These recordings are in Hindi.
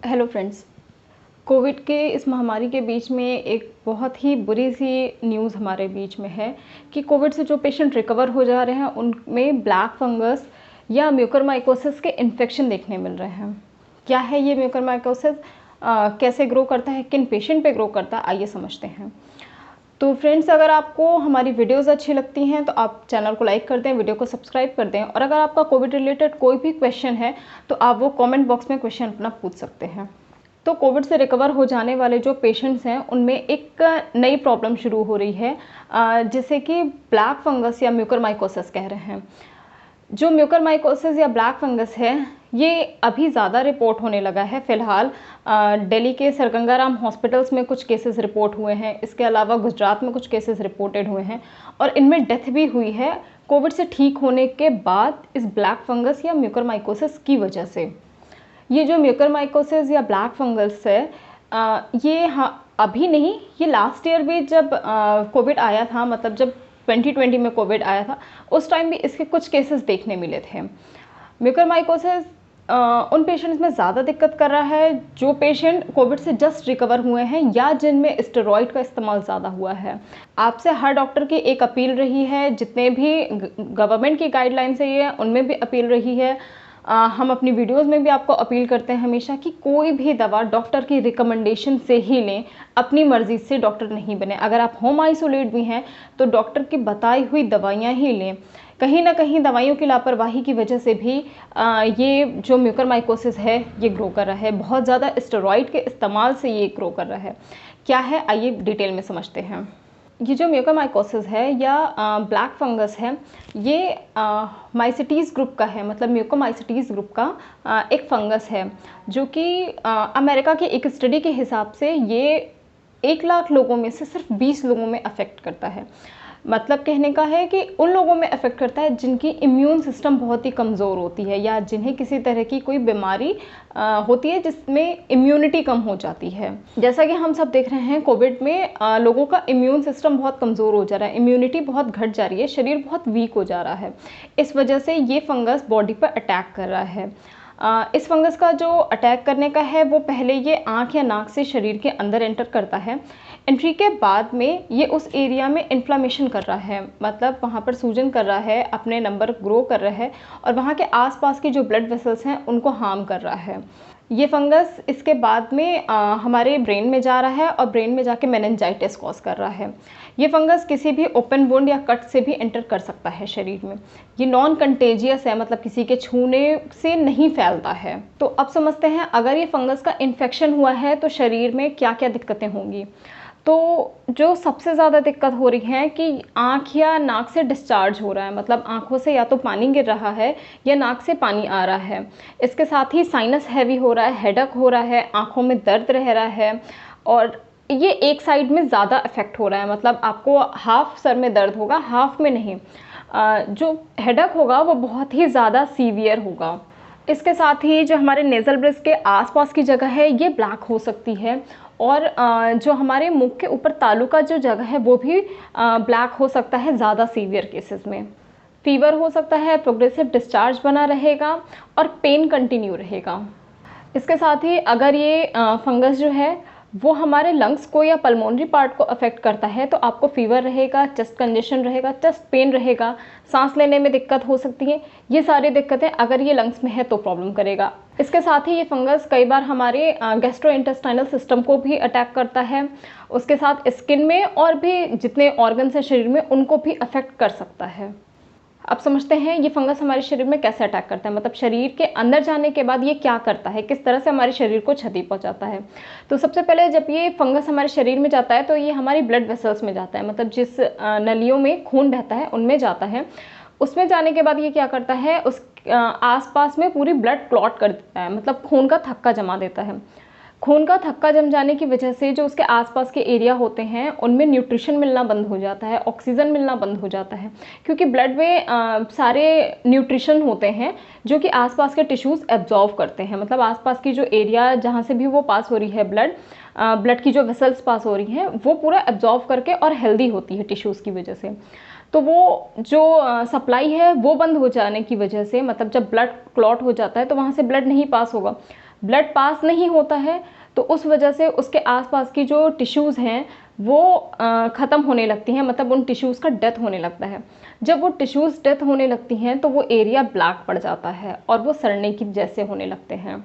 Hello friends. कोविड के इस महामारी के बीच में एक बहुत ही बुरी सी न्यूज़ हमारे बीच में है कि कोविड से जो पेशेंट रिकवर हो जा रहे हैं उनमें ब्लैक फंगस या म्यूकरमाइकोसिस के इन्फेक्शन देखने मिल रहे हैं। क्या है ये म्यूकरमाइकोसिस, कैसे ग्रो करता है, किन पेशेंट पे ग्रो करता है, आइए समझते हैं। तो फ्रेंड्स, अगर आपको हमारी वीडियोस अच्छी लगती हैं तो आप चैनल को लाइक कर दें, वीडियो को सब्सक्राइब कर दें, और अगर आपका कोविड रिलेटेड कोई भी क्वेश्चन है तो आप वो कमेंट बॉक्स में क्वेश्चन अपना पूछ सकते हैं। तो कोविड से रिकवर हो जाने वाले जो पेशेंट्स हैं उनमें एक नई प्रॉब्लम शुरू हो रही है, जिसे कि ब्लैक फंगस या म्यूकरमाइकोसिस कह रहे हैं। जो म्यूकरमाइकोसिस या ब्लैक फंगस है ये अभी ज़्यादा रिपोर्ट होने लगा है। फ़िलहाल दिल्ली के सर गंगा राम हॉस्पिटल्स में कुछ केसेस रिपोर्ट हुए हैं, इसके अलावा गुजरात में कुछ केसेस रिपोर्टेड हुए हैं और इनमें डेथ भी हुई है कोविड से ठीक होने के बाद इस ब्लैक फंगस या म्यूकरमाइकोसिस की वजह से। ये जो म्यूकरमाइकोसिस या ब्लैक फंगस है, ये अभी नहीं, ये लास्ट ईयर भी जब कोविड आया था, मतलब जब 2020 में कोविड आया था उस टाइम भी इसके कुछ केसेस देखने मिले थे। म्यूकरमाइकोसिस उन पेशेंट्स में ज़्यादा दिक्कत कर रहा है जो पेशेंट कोविड से जस्ट रिकवर हुए हैं या जिनमें स्टेरॉइड का इस्तेमाल ज़्यादा हुआ है। आपसे हर डॉक्टर की एक अपील रही है, जितने भी गवर्नमेंट की गाइडलाइंस है ये उनमें भी अपील रही है, हम अपनी वीडियोस में भी आपको अपील करते हैं हमेशा कि कोई भी दवा डॉक्टर की रिकमेंडेशन से ही लें, अपनी मर्ज़ी से डॉक्टर नहीं बने। अगर आप होम आइसोलेट भी हैं तो डॉक्टर की बताई हुई दवाइयाँ ही लें। कहीं ना कहीं दवाइयों की लापरवाही की वजह से भी ये जो म्यूकरमाइकोसिस है ये ग्रो कर रहा है। बहुत ज़्यादा स्टेरॉइड के इस्तेमाल से ये ग्रो कर रहा है। क्या है, आइए डिटेल में समझते हैं। ये जो म्यूकरमाइकोसिस है या ब्लैक फंगस है ये माइसिटीज़ ग्रुप का है, मतलब म्यूकोमाइसिटीज़ ग्रुप का एक फंगस है जो कि अमेरिका के एक स्टडी के हिसाब से ये 1 लाख लोगों में से सिर्फ 20 लोगों में अफेक्ट करता है। मतलब कहने का है कि उन लोगों में अफेक्ट करता है जिनकी इम्यून सिस्टम बहुत ही कमज़ोर होती है या जिन्हें किसी तरह की कोई बीमारी होती है जिसमें इम्यूनिटी कम हो जाती है। जैसा कि हम सब देख रहे हैं कोविड में लोगों का इम्यून सिस्टम बहुत कमज़ोर हो जा रहा है, इम्यूनिटी बहुत घट जा रही है, शरीर बहुत वीक हो जा रहा है। इस वजह से ये फंगस बॉडी पर अटैक कर रहा है। इस फंगस का जो अटैक करने का है वो पहले ये आँख या नाक से शरीर के अंदर एंटर करता है। एंट्री के बाद में ये उस एरिया में इन्फ्लामेशन कर रहा है, मतलब वहाँ पर सूजन कर रहा है, अपने नंबर ग्रो कर रहा है और वहाँ के आसपास की जो ब्लड वेसल्स हैं उनको हार्म कर रहा है। ये फंगस इसके बाद में हमारे ब्रेन में जा रहा है और ब्रेन में जाके मेनिंजाइटिस कॉज कर रहा है। ये फंगस किसी भी ओपन वुंड या कट से भी एंटर कर सकता है शरीर में। ये नॉन कंटेजियस है, मतलब किसी के छूने से नहीं फैलता है। तो अब समझते हैं अगर ये फंगस का इन्फेक्शन हुआ है तो शरीर में क्या क्या दिक्कतें होंगी। तो जो सबसे ज़्यादा दिक्कत हो रही है कि आँख या नाक से डिस्चार्ज हो रहा है, मतलब आँखों से या तो पानी गिर रहा है या नाक से पानी आ रहा है। इसके साथ ही साइनस हैवी हो रहा है, हेडेक हो रहा है, आँखों में दर्द रह रहा है और ये एक साइड में ज़्यादा इफेक्ट हो रहा है, मतलब आपको हाफ सर में दर्द होगा, हाफ में नहीं। जो हेडेक होगा वो बहुत ही ज़्यादा सीवियर होगा। इसके साथ ही जो हमारे नेज़ल ब्रिज के आसपास की जगह है ये ब्लैक हो सकती है और जो हमारे मुख के ऊपर तालू का जो जगह है वो भी ब्लैक हो सकता है ज़्यादा सीवियर केसेस में। फीवर हो सकता है, प्रोग्रेसिव डिस्चार्ज बना रहेगा और पेन कंटिन्यू रहेगा। इसके साथ ही अगर ये फंगस जो है वो हमारे लंग्स को या पल्मोनरी पार्ट को अफेक्ट करता है तो आपको फीवर रहेगा, चेस्ट कंजेशन रहेगा, चेस्ट पेन रहेगा, सांस लेने में दिक्कत हो सकती है। ये सारी दिक्कतें अगर ये लंग्स में है तो प्रॉब्लम करेगा। इसके साथ ही ये फंगस कई बार हमारे गैस्ट्रोइंटेस्टाइनल सिस्टम को भी अटैक करता है, उसके साथ स्किन में और भी जितने ऑर्गन्स हैं शरीर में उनको भी अफेक्ट कर सकता है। अब समझते हैं ये फंगस हमारे शरीर में कैसे अटैक करता है, मतलब शरीर के अंदर जाने के बाद ये क्या करता है, किस तरह से हमारे शरीर को क्षति पहुंचाता है। तो सबसे पहले जब ये फंगस हमारे शरीर में जाता है तो ये हमारी ब्लड वेसल्स में जाता है, मतलब जिस नलियों में खून बहता है उनमें जाता है। उसमें जाने के बाद ये क्या करता है, उस आसपास में पूरी ब्लड क्लॉट कर देता है, मतलब खून का थक्का जमा देता है। खून का थक्का जम जाने की वजह से जो उसके आसपास के एरिया होते हैं उनमें न्यूट्रिशन मिलना बंद हो जाता है, ऑक्सीजन मिलना बंद हो जाता है, क्योंकि ब्लड में सारे न्यूट्रिशन होते हैं जो कि आसपास के टिश्यूज़ एब्जॉर्व करते हैं, मतलब आसपास की जो एरिया जहाँ से भी वो पास हो रही है ब्लड की जो वेसल्स पास हो रही हैं वो पूरा एब्जॉर्व करके और हेल्दी होती है टिश्यूज़ की वजह से। तो वो जो सप्लाई है वो बंद हो जाने की वजह से, मतलब जब ब्लड क्लॉट हो जाता है तो वहाँ से ब्लड नहीं पास होगा, ब्लड पास नहीं होता है, तो उस वजह से उसके आसपास की जो टिश्यूज़ हैं वो ख़त्म होने लगती हैं, मतलब उन टिश्यूज़ का डेथ होने लगता है। जब वो टिश्यूज़ डेथ होने लगती हैं तो वो एरिया ब्लैक पड़ जाता है और वो सड़ने की जैसे होने लगते हैं।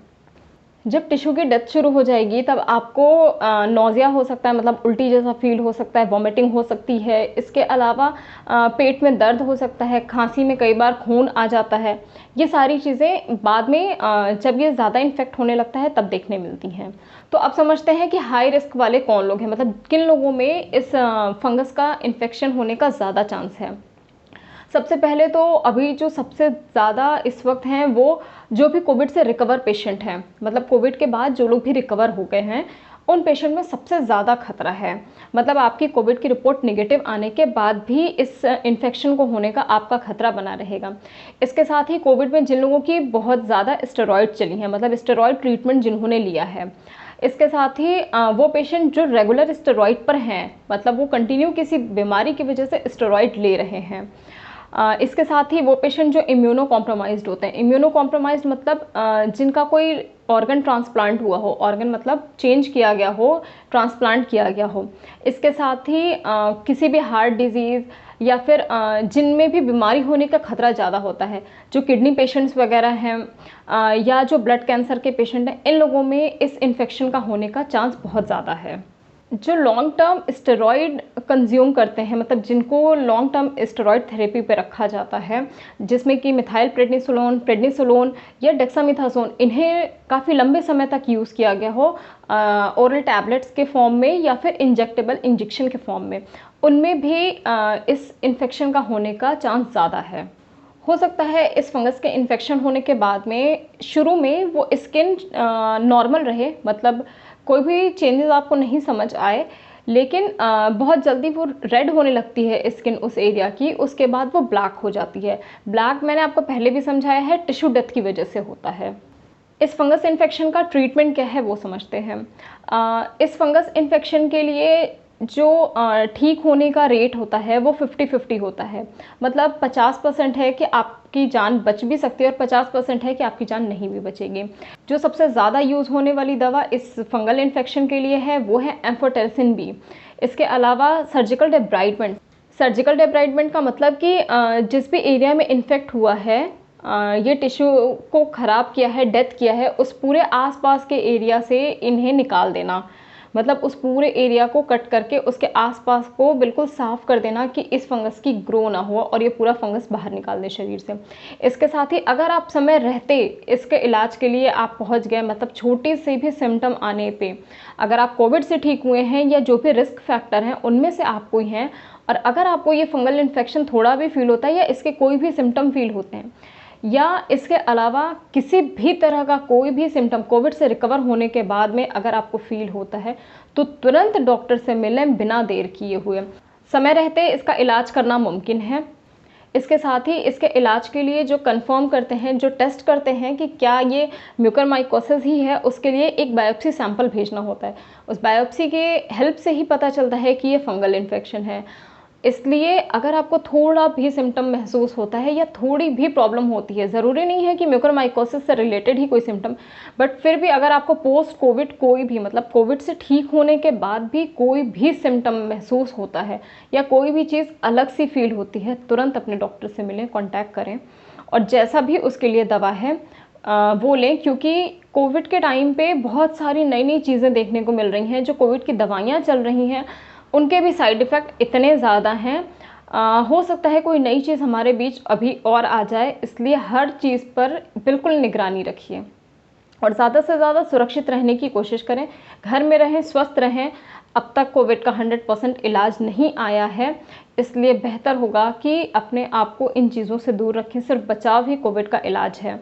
जब टिश्यू की डेथ शुरू हो जाएगी तब आपको नौज़िया हो सकता है, मतलब उल्टी जैसा फील हो सकता है, वॉमिटिंग हो सकती है। इसके अलावा पेट में दर्द हो सकता है, खांसी में कई बार खून आ जाता है। ये सारी चीज़ें बाद में जब ये ज़्यादा इन्फेक्ट होने लगता है तब देखने मिलती हैं। तो अब समझते हैं कि हाई रिस्क वाले कौन लोग हैं, मतलब किन लोगों में इस फंगस का इन्फेक्शन होने का ज़्यादा चांस है। सबसे पहले तो अभी जो सबसे ज़्यादा इस वक्त हैं वो जो भी कोविड से रिकवर पेशेंट हैं, मतलब कोविड के बाद जो लोग भी रिकवर हो गए हैं उन पेशेंट में सबसे ज़्यादा खतरा है। मतलब आपकी कोविड की रिपोर्ट नेगेटिव आने के बाद भी इस इन्फेक्शन को होने का आपका खतरा बना रहेगा। इसके साथ ही कोविड में जिन लोगों की बहुत ज़्यादा स्टेरॉयड चली हैं, मतलब स्टेरॉयड ट्रीटमेंट जिन्होंने लिया है, इसके साथ ही वो पेशेंट जो रेगुलर स्टेरॉयड पर हैं, मतलब वो कंटिन्यू किसी बीमारी की वजह से स्टेरॉयड ले रहे हैं। इसके साथ ही वो पेशेंट जो इम्यूनो कॉम्प्रोमाइज़्ड होते हैं, इम्यूनो कॉम्प्रोमाइज़्ड मतलब जिनका कोई ऑर्गन ट्रांसप्लांट हुआ हो, ऑर्गन मतलब चेंज किया गया हो, ट्रांसप्लांट किया गया हो। इसके साथ ही किसी भी हार्ट डिजीज़ या फिर जिनमें भी बीमारी होने का खतरा ज़्यादा होता है, जो किडनी पेशेंट्स वगैरह हैं या जो ब्लड कैंसर के पेशेंट हैं, इन लोगों में इस इन्फेक्शन का होने का चांस बहुत ज़्यादा है। जो लॉन्ग टर्म स्टेरॉयड कंज्यूम करते हैं, मतलब जिनको लॉन्ग टर्म स्टेरॉयड थेरेपी पे रखा जाता है, जिसमें कि मिथाइल प्रेडनिसोलोन, प्रेडनिसोलोन या डेक्सामेथासोन, इन्हें काफ़ी लंबे समय तक यूज़ किया गया हो ओरल टैबलेट्स के फॉर्म में या फिर इंजेक्टेबल इंजेक्शन के फॉर्म में, उनमें भी इस इन्फेक्शन का होने का चांस ज़्यादा है। हो सकता है इस फंगस के इन्फेक्शन होने के बाद में शुरू में वो स्किन नॉर्मल रहे, मतलब कोई भी चेंजेस आपको नहीं समझ आए, लेकिन बहुत जल्दी वो रेड होने लगती है स्किन उस एरिया की, उसके बाद वो ब्लैक हो जाती है। ब्लैक मैंने आपको पहले भी समझाया है, टिश्यू डेथ की वजह से होता है। इस फंगस इन्फेक्शन का ट्रीटमेंट क्या है वो समझते हैं। इस फंगस इन्फेक्शन के लिए जो ठीक होने का रेट होता है वो 50-50 होता है, मतलब 50% है कि आपकी जान बच भी सकती है और 50% है कि आपकी जान नहीं भी बचेगी। जो सबसे ज़्यादा यूज़ होने वाली दवा इस फंगल इन्फेक्शन के लिए है वो है एम्फोटेरिसिन बी। इसके अलावा सर्जिकल डेब्राइडमेंट। सर्जिकल डेब्राइडमेंट का मतलब कि जिस भी एरिया में इन्फेक्ट हुआ है, ये टिश्यू को ख़राब किया है, डेथ किया है, उस पूरे आसपास के एरिया से इन्हें निकाल देना, मतलब उस पूरे एरिया को कट करके उसके आसपास को बिल्कुल साफ़ कर देना कि इस फंगस की ग्रो ना हो और ये पूरा फंगस बाहर निकाल दे शरीर से। इसके साथ ही अगर आप समय रहते इसके इलाज के लिए आप पहुंच गए, मतलब छोटे से भी सिम्टम आने पे, अगर आप कोविड से ठीक हुए हैं या जो भी रिस्क फैक्टर हैं उनमें से आप कोई हैं, और अगर आपको ये फंगल इन्फेक्शन थोड़ा भी फील होता है या इसके कोई भी सिम्टम फील होते हैं या इसके अलावा किसी भी तरह का कोई भी सिम्टम कोविड से रिकवर होने के बाद में अगर आपको फील होता है, तो तुरंत डॉक्टर से मिलें बिना देर किए हुए। समय रहते इसका इलाज करना मुमकिन है। इसके साथ ही इसके इलाज के लिए जो कंफर्म करते हैं, जो टेस्ट करते हैं कि क्या ये म्यूकरमाइकोसिस ही है, उसके लिए एक बायोप्सी सैंपल भेजना होता है। उस बायोप्सी के हेल्प से ही पता चलता है कि ये फंगल इन्फेक्शन है। इसलिए अगर आपको थोड़ा भी सिम्टम महसूस होता है या थोड़ी भी प्रॉब्लम होती है, ज़रूरी नहीं है कि म्यूकरमाइकोसिस से रिलेटेड ही कोई सिम्टम, बट फिर भी अगर आपको पोस्ट कोविड कोई भी, मतलब कोविड से ठीक होने के बाद भी कोई भी सिम्टम महसूस होता है या कोई भी चीज़ अलग सी फील होती है, तुरंत अपने डॉक्टर से मिलें, कॉन्टैक्ट करें और जैसा भी उसके लिए दवा है वो लें, क्योंकि कोविड के टाइम पे बहुत सारी नई नई चीज़ें देखने को मिल रही हैं। जो कोविड की दवाइयाँ चल रही हैं उनके भी साइड इफ़ेक्ट इतने ज़्यादा हैं, हो सकता है कोई नई चीज़ हमारे बीच अभी और आ जाए, इसलिए हर चीज़ पर बिल्कुल निगरानी रखिए और ज़्यादा से ज़्यादा सुरक्षित रहने की कोशिश करें। घर में रहें, स्वस्थ रहें। अब तक कोविड का 100% इलाज नहीं आया है, इसलिए बेहतर होगा कि अपने आप को इन चीज़ों से दूर रखें। सिर्फ बचाव ही कोविड का इलाज है।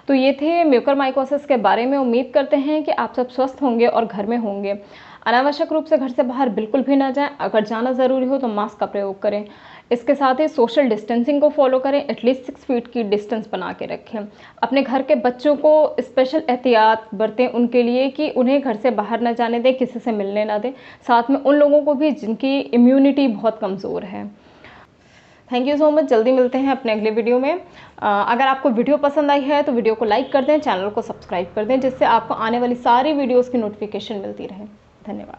तो ये थे म्यूकरमाइकोसिस के बारे में। उम्मीद करते हैं कि आप सब स्वस्थ होंगे और घर में होंगे। अनावश्यक रूप से घर से बाहर बिल्कुल भी ना जाएं। अगर जाना ज़रूरी हो तो मास्क का प्रयोग करें। इसके साथ ही सोशल डिस्टेंसिंग को फॉलो करें, एटलीस्ट 6 फीट की डिस्टेंस बना के रखें। अपने घर के बच्चों को स्पेशल एहतियात बरतें उनके लिए कि उन्हें घर से बाहर ना जाने दें, किसी से मिलने ना दें। साथ में उन लोगों को भी जिनकी इम्यूनिटी बहुत कमज़ोर है। Thank you so much. जल्दी मिलते हैं अपने अगले वीडियो में। अगर आपको वीडियो पसंद आई है तो वीडियो को लाइक कर दें, चैनल को सब्सक्राइब कर दें, जिससे आपको आने वाली सारी वीडियोज़ की नोटिफिकेशन मिलती रहे। धन्यवाद।